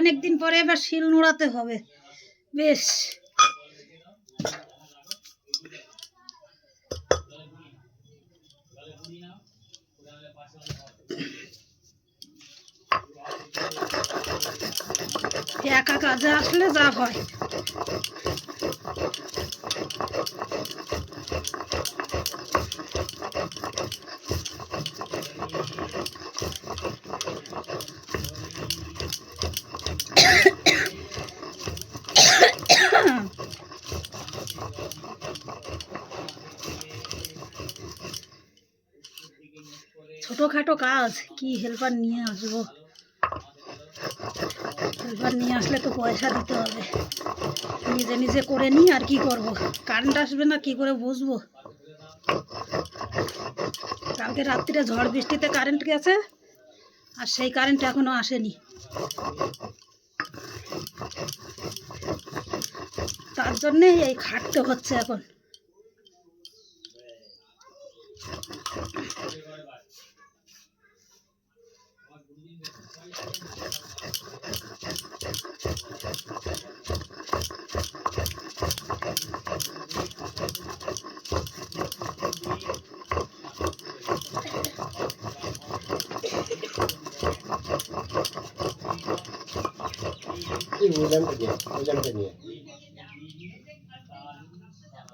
অনেকদিন পরে এবার শিল নোড়াতে হবে বেশ। একা কাজে আসলে যা হয়। ছোটখাটো কাজ কি হেল্পার নিয়ে আসবো? হেল্পার নিয়ে আসলে তো পয়সা দিতে হবে, নিজে নিজে করে নিই আর কি করব। কারেন্ট আসবে না, কি করে বুঝবো? কালকে রাত্রিরে ঝড় বৃষ্টিতে কারেন্ট গেছে, আর সেই কারেন্ট এখনো আসেনি। তার জন্যেই এই খাটতে হচ্ছে এখন। ওজনটা নিয়ে